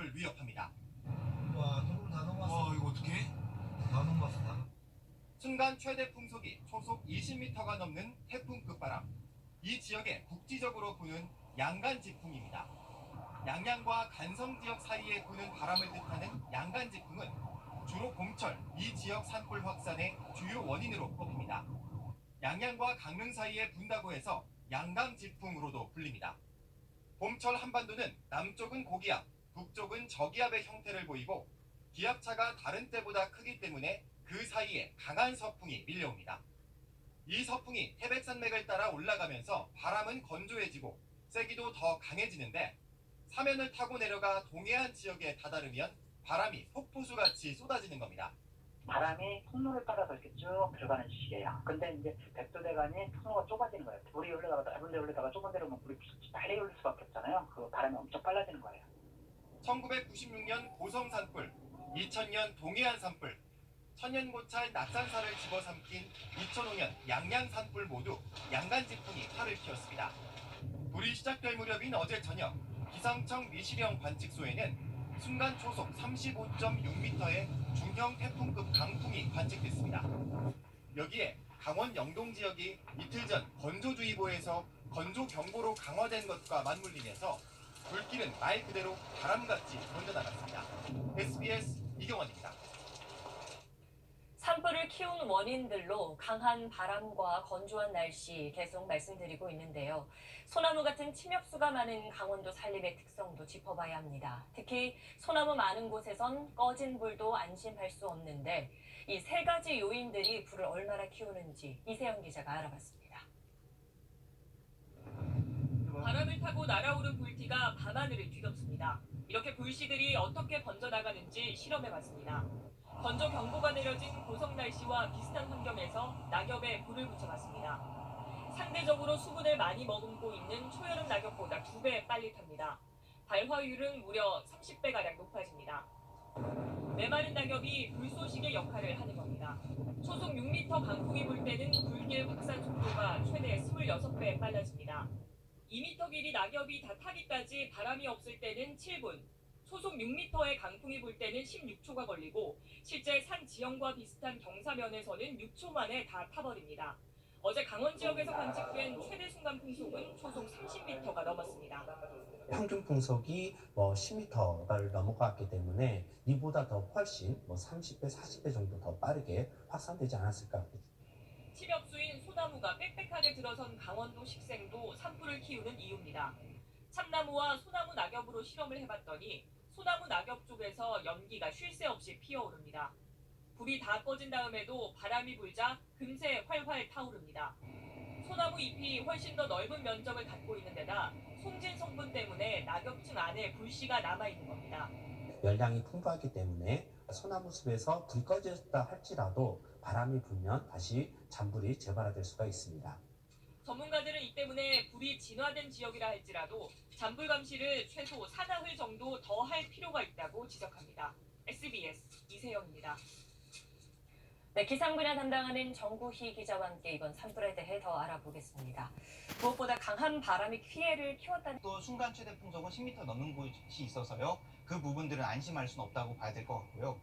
산골 위협합니다. 와, 도로 다 넘었어. 와, 이거 어떡해? 다 넘었어, 다. 순간 최대 풍속이 초속 20m가 넘는 태풍 끝바람. 이 지역에 국지적으로 부는 양간지풍입니다. 양양과 간성 지역 사이에 부는 바람을 뜻하는 양간지풍은 주로 봄철 이 지역 산불 확산의 주요 원인으로 꼽힙니다. 양양과 강릉 사이에 분다고 해서 양강지풍으로도 불립니다. 봄철 한반도는 남쪽은 고기압, 북쪽은 저기압의 형태를 보이고 기압차가 다른 때보다 크기 때문에 그 사이에 강한 서풍이 밀려옵니다. 이 서풍이 태백산맥을 따라 올라가면서 바람은 건조해지고 세기도 더 강해지는데 사면을 타고 내려가 동해안 지역에 다다르면 바람이 폭포수같이 쏟아지는 겁니다. 바람이 통로를 따라서 이렇게 쭉 들어가는 식이에요. 근데 이제 백두대간이 통로가 좁아지는 거예요. 물이 올라가다 넓은 데로 올라다가 좁은 데로 오면 물이 빨리 올릴 수밖에 없잖아요. 그 바람이 엄청 빨라지는 거예요. 1996년 고성 산불, 2000년 동해안 산불, 천연고찰 낙산사를 집어삼킨 2005년 양양 산불 모두 양간지풍이 팔을 피웠습니다. 불이 시작될 무렵인 어제 저녁 기상청 미시령 관측소에는 순간 초속 35.6m의 중형 태풍급 강풍이 관측됐습니다. 여기에 강원 영동 지역이 이틀 전 건조주의보에서 건조경보로 강화된 것과 맞물리면서 불길은 말 그대로 바람같이 번져나갔습니다. SBS 이경원입니다. 산불을 키운 원인들로 강한 바람과 건조한 날씨 계속 말씀드리고 있는데요. 소나무 같은 침엽수가 많은 강원도 산림의 특성도 짚어봐야 합니다. 특히 소나무 많은 곳에선 꺼진 불도 안심할 수 없는데 이 세 가지 요인들이 불을 얼마나 키우는지 이세영 기자가 알아봤습니다. 바람을 타고 날아오른 불티가 밤하늘을 뒤덮습니다. 이렇게 불씨들이 어떻게 번져나가는지 실험해봤습니다. 건조 경보가 내려진 고성 날씨와 비슷한 환경에서 낙엽에 불을 붙여봤습니다. 상대적으로 수분을 많이 머금고 있는 초여름 낙엽보다 2배 빨리 탑니다. 발화율은 무려 30배가량 높아집니다. 메마른 낙엽이 불쏘시개 역할을 하는 겁니다. 초속 6m 강풍이 불 때는 불길 확산 속도가 최대 26배 빨라집니다. 2m 길이 낙엽이 다 타기까지 바람이 없을 때는 7분, 초속 6m의 강풍이 불 때는 16초가 걸리고 실제 산 지형과 비슷한 경사면에서는 6초 만에 다 타버립니다. 어제 강원 지역에서 관측된 최대 순간 풍속은 초속 30m가 넘었습니다. 평균 풍속이 10m를 넘어갔기 때문에 이보다 더 훨씬 30배, 40배 정도 더 빠르게 확산되지 않았을까. 침엽수인 소나무가 빽빽하게 들어선 강원도 식생도 산불을 키우는 이유입니다. 참나무와 소나무 낙엽으로 실험을 해봤더니 소나무 낙엽 쪽에서 연기가 쉴 새 없이 피어오릅니다. 불이 다 꺼진 다음에도 바람이 불자 금세 활활 타오릅니다. 소나무 잎이 훨씬 더 넓은 면적을 갖고 있는 데다 송진 성분 때문에 낙엽층 안에 불씨가 남아있는 겁니다. 열량이 풍부하기 때문에 소나무 숲에서 불 꺼졌다 할지라도 바람이 불면 다시 잔불이 재발화될 수가 있습니다. 전문가들은 이 때문에 불이 진화된 지역이라 할지라도 잔불 감시를 최소 4나흘 정도 더 할 필요가 있다고 지적합니다. SBS 이세영입니다. 네, 기상 분야 담당하는 정구희 기자와 함께 이번 산불에 대해 더 알아보겠습니다. 무엇보다 강한 바람이 피해를 키웠다는 또 순간 최대 풍속은 10m 넘는 곳이 있어서요. 그 부분들은 안심할 수는 없다고 봐야 될 것 같고요.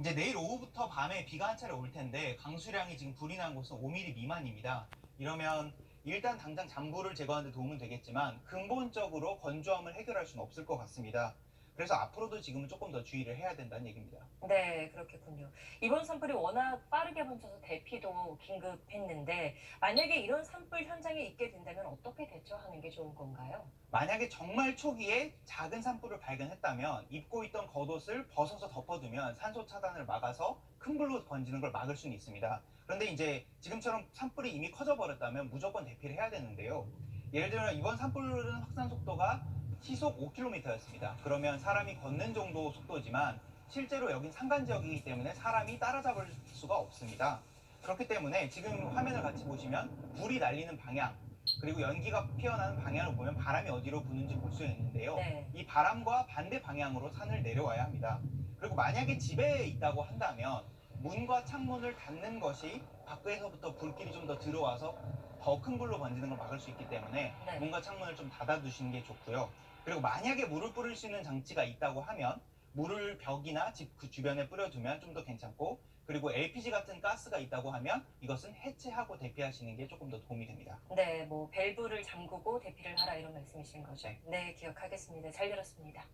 이제 내일 오후부터 밤에 비가 한 차례 올 텐데 강수량이 지금 불이 난 곳은 5mm 미만입니다. 이러면 일단 당장 잔불을 제거하는 데 도움은 되겠지만 근본적으로 건조함을 해결할 수는 없을 것 같습니다. 그래서 앞으로도 지금은 조금 더 주의를 해야 된다는 얘기입니다. 네, 그렇겠군요. 이번 산불이 워낙 빠르게 번져서 대피도 긴급했는데 만약에 이런 산불 현장에 있게 된다면 어떻게 대처하는 게 좋은 건가요? 만약에 정말 초기에 작은 산불을 발견했다면 입고 있던 겉옷을 벗어서 덮어두면 산소 차단을 막아서 큰 불로 번지는 걸 막을 수는 있습니다. 그런데 이제 지금처럼 산불이 이미 커져버렸다면 무조건 대피를 해야 되는데요. 예를 들면 이번 산불은 확산 속도가 시속 5km였습니다. 그러면 사람이 걷는 정도 속도지만 실제로 여긴 산간 지역이기 때문에 사람이 따라잡을 수가 없습니다. 그렇기 때문에 지금 화면을 같이 보시면 불이 날리는 방향 그리고 연기가 피어나는 방향을 보면 바람이 어디로 부는지 볼 수 있는데요. 네. 이 바람과 반대 방향으로 산을 내려와야 합니다. 그리고 만약에 집에 있다고 한다면 문과 창문을 닫는 것이 밖에서부터 불길이 좀 더 들어와서 더 큰 불로 번지는 걸 막을 수 있기 때문에 네. 문과 창문을 좀 닫아두시는 게 좋고요. 그리고 만약에 물을 뿌릴 수 있는 장치가 있다고 하면 물을 벽이나 집 그 주변에 뿌려두면 좀 더 괜찮고, 그리고 LPG 같은 가스가 있다고 하면 이것은 해체하고 대피하시는 게 조금 더 도움이 됩니다. 네, 뭐 밸브를 잠그고 대피를 하라 이런 말씀이신 거죠. 네, 기억하겠습니다. 잘 들었습니다.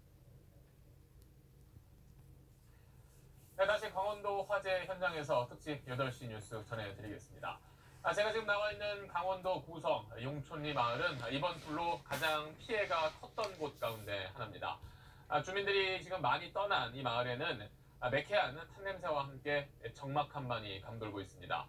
네, 다시 강원도 화재 현장에서 특집 8시 뉴스 전해드리겠습니다. 제가 지금 나와 있는 강원도 고성 용촌리 마을은 이번 불로 가장 피해가 컸던 곳 가운데 하나입니다. 주민들이 지금 많이 떠난 이 마을에는 매캐한 탄냄새와 함께 적막함만이 감돌고 있습니다.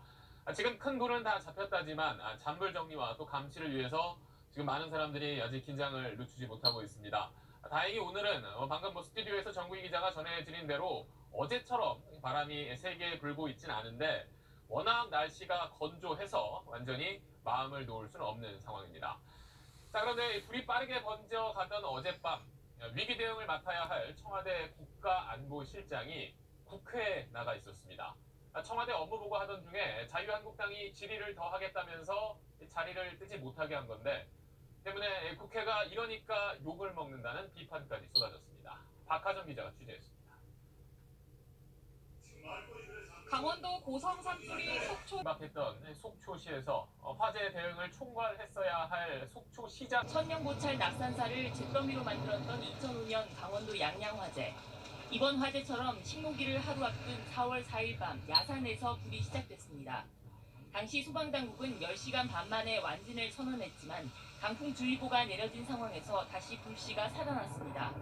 지금 큰 불은 다 잡혔다지만 잔불 정리와 또 감시를 위해서 지금 많은 사람들이 아직 긴장을 늦추지 못하고 있습니다. 다행히 오늘은 방금 스튜디오에서 정구희 기자가 전해드린 대로 어제처럼 바람이 세게 불고 있진 않은데 워낙 날씨가 건조해서 완전히 마음을 놓을 수는 없는 상황입니다. 자, 그런데 불이 빠르게 번져가던 어젯밤 위기 대응을 맡아야 할 청와대 국가안보실장이 국회에 나가 있었습니다. 청와대 업무 보고 하던 중에 자유한국당이 질의를 더 하겠다면서 자리를 뜨지 못하게 한 건데 때문에 국회가 이러니까 욕을 먹는다는 비판까지 쏟아졌습니다. 박하정 기자가 취재했습니다. 강원도 고성 산불이 속초 임박했던 속초시에서 화재 대응을 총괄했어야 할 속초시장 천년고찰 낙산사를 잿더미로 만들었던 2005년 강원도 양양 화재. 이번 화재처럼 식목일을 하루 앞둔 4월 4일 밤 야산에서 불이 시작됐습니다. 당시 소방당국은 10시간 반 만에 완진을 선언했지만 강풍주의보가 내려진 상황에서 다시 불씨가 살아났습니다.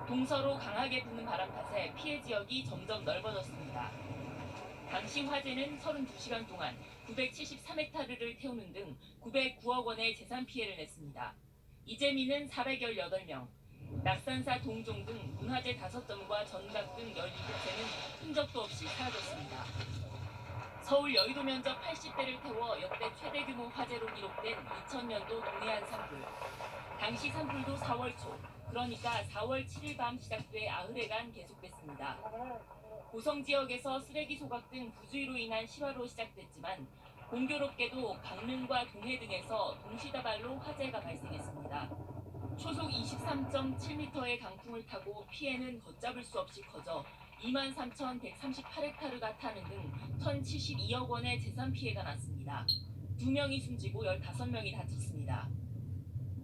동서로 강하게 부는 바람 탓에 피해 지역이 점점 넓어졌습니다. 당시 화재는 32시간 동안 973헥타르를 태우는 등 909억 원의 재산 피해를 냈습니다. 이재민은 418명, 낙산사 동종 등 문화재 5점과 전각 등 17채는 흔적도 없이 사라졌습니다. 서울 여의도 면적 80대를 태워 역대 최대 규모 화재로 기록된 2000년도 동해안 산불. 당시 산불도 4월 초, 그러니까 4월 7일 밤 시작돼 나흘여간 계속됐습니다. 고성 지역에서 쓰레기 소각 등 부주의로 인한 실화로 시작됐지만 공교롭게도 강릉과 동해 등에서 동시다발로 화재가 발생했습니다. 초속 23.7m의 강풍을 타고 피해는 걷잡을 수 없이 커져 23,138헥타르가 타는 등 1,072억 원의 재산 피해가 났습니다. 2명이 숨지고 15명이 다쳤습니다.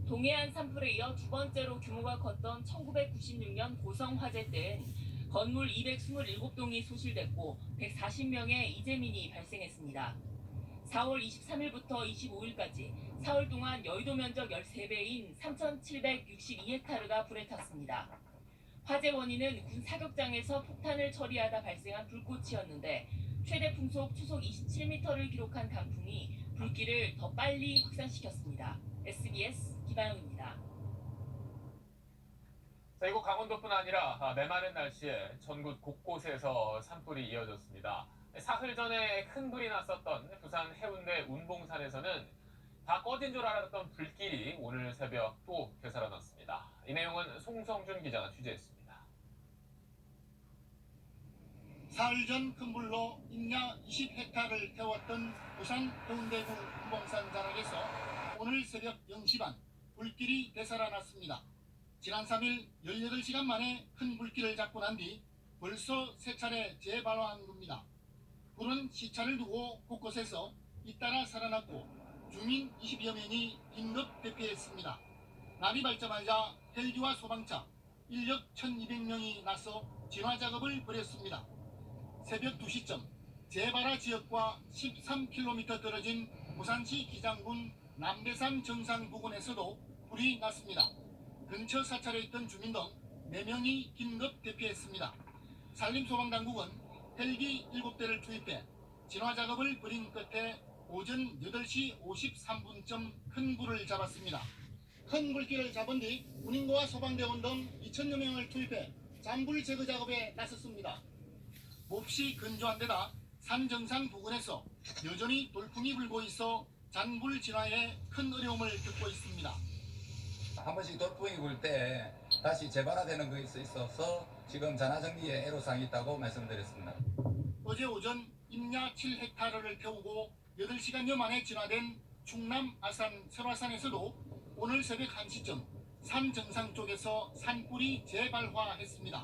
동해안 산불에 이어 두 번째로 규모가 컸던 1996년 고성 화재 때엔 건물 227동이 소실됐고 140명의 이재민이 발생했습니다. 4월 23일부터 25일까지 사흘 동안 여의도 면적 13배인 3,762헥타르가 불에 탔습니다. 화재 원인은 군 사격장에서 폭탄을 처리하다 발생한 불꽃이었는데 최대 풍속 초속 27m를 기록한 강풍이 불길을 더 빨리 확산시켰습니다. SBS 김아영입니다. 자, 이곳 강원도뿐 아니라 메마른 날씨에 전국 곳곳에서 산불이 이어졌습니다. 사흘 전에 큰 불이 났었던 부산 해운대 운봉산에서는 다 꺼진 줄 알았던 불길이 오늘 새벽 또 되살아났습니다. 이 내용은 송성준 기자가 취재했습니다. 사흘 전 큰 불로 임야 20헥타르를 태웠던 부산 해운대구 운봉산 자락에서 오늘 새벽 0시 반 불길이 되살아났습니다. 지난 3일 18시간 만에 큰 불길을 잡고 난 뒤 벌써 세 차례 재발화한 겁니다. 불은 시차를 두고 곳곳에서 잇따라 살아났고 주민 20여 명이 긴급 대피했습니다. 날이 밝자마자 헬기와 소방차, 인력 1,200명이 나서 진화 작업을 벌였습니다. 새벽 2시쯤 재발화 지역과 13km 떨어진 부산시 기장군 남대산 정상 부근에서도 불이 났습니다. 근처 사찰에 있던 주민 등 4명이 긴급 대피했습니다. 산림소방당국은 헬기 7대를 투입해 진화 작업을 벌인 끝에 오전 8시 53분쯤 큰 불을 잡았습니다. 큰 불길을 잡은 뒤 군인과 소방대원 등 2,000여 명을 투입해 잔불 제거 작업에 나섰습니다. 몹시 건조한 데다 산 정상 부근에서 여전히 돌풍이 불고 있어 잔불 진화에 큰 어려움을 겪고 있습니다. 한 번씩 돌풍이 불 때 다시 재발화되는 것이 있어서 지금 잔화정리에 애로사항이 있다고 말씀드렸습니다. 어제 오전 임야 7헥타르를 태우고 8시간여 만에 진화된 충남 아산 설화산에서도 오늘 새벽 1시쯤 산 정상 쪽에서 산불이 재발화했습니다.